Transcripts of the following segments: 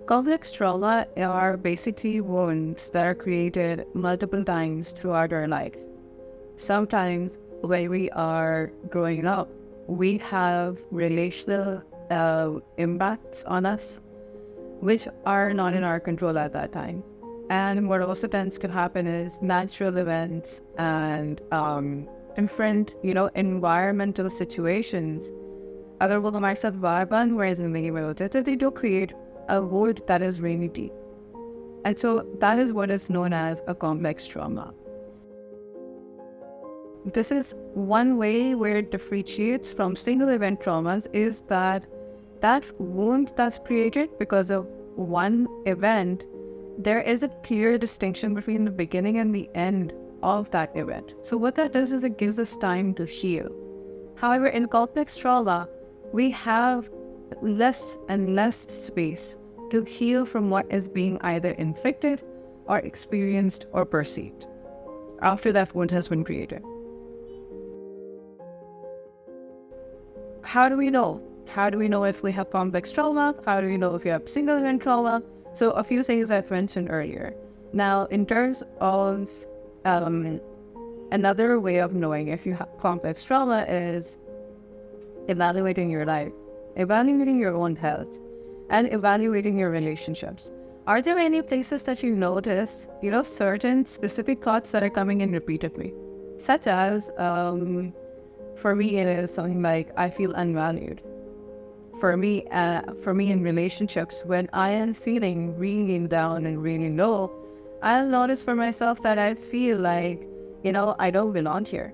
Complex trauma are basically wounds that are created multiple times throughout our life. Sometimes when we are growing up, we have relational impacts on us, which are not in our control at that time. And what also tends to happen is natural events and different, environmental situations अगर वो हमारे साथ बार बार हमारी ज़िंदगी में होते हैं तो they do create a wound that is really deep. And so that is what is known as a complex trauma. This is one way where it differentiates from single event traumas is that wound that's created because of one event, there is a clear distinction between the beginning and the end of that event. So what that does is it gives us time to heal. However, in complex trauma, we have less and less space to heal from what is being either inflicted or experienced or perceived after that wound has been created. How do we know? How do we know if we have complex trauma? How do we know if we have single event trauma? So a few things I've mentioned earlier. Now, in terms of another way of knowing if you have complex trauma is evaluating your life, evaluating your own health, and evaluating your relationships. Are there any places that you notice, certain specific thoughts that are coming in repeatedly? Such as, for me, it is something like, I feel unvalued. For me in relationships, when I am feeling really down and really low, I'll notice for myself that I feel like, I don't belong here.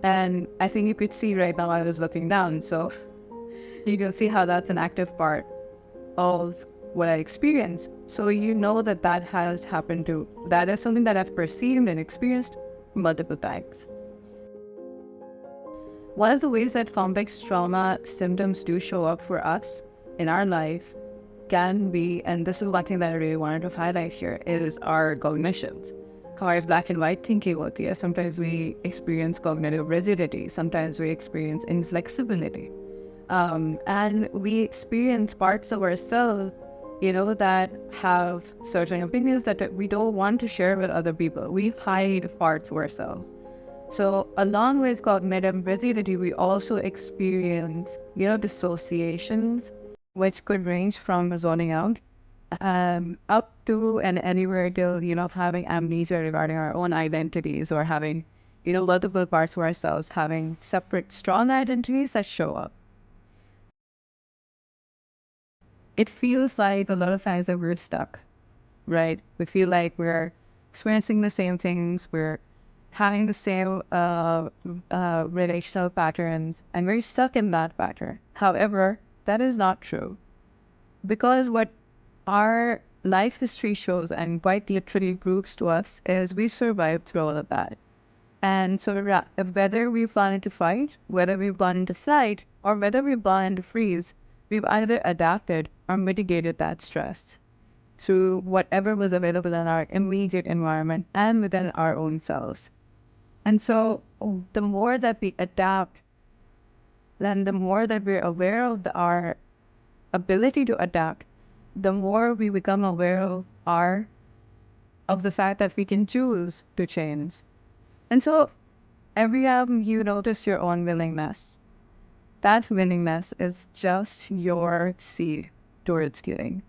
And I think you could see right now I was looking down, so you can see how that's an active part of what I experience. So you know that has happened too. That is something that I've perceived and experienced multiple times. One of the ways that complex trauma symptoms do show up for us in our life can be, and this is one thing that I really wanted to highlight here, is our cognitions. Hमारी black and white thinking होती है. Sometimes we experience cognitive rigidity. Sometimes we experience inflexibility. And we experience parts of ourselves, that have certain opinions that we don't want to share with other people. We hide parts of ourselves. So along with cognitive rigidity, we also experience, dissociations, which could range from zoning out up to and anywhere till, having amnesia regarding our own identities or having, multiple parts of ourselves having separate strong identities that show up. It feels like a lot of times that we're stuck, right? We feel like we're experiencing the same things, we're having the same relational patterns, and we're stuck in that pattern. However, that is not true. Because what our life history shows and quite literally proves to us is we've survived through all of that. And so whether we've learned to fight, whether we've learned to fight, or whether we've learned to freeze, we've either adapted or mitigated that stress through whatever was available in our immediate environment and within our own selves. And so the more that we adapt, then the more that we're aware of our ability to adapt, the more we become aware of the fact that we can choose to change. And so every time you notice your own willingness, that willingness is just your seed towards healing.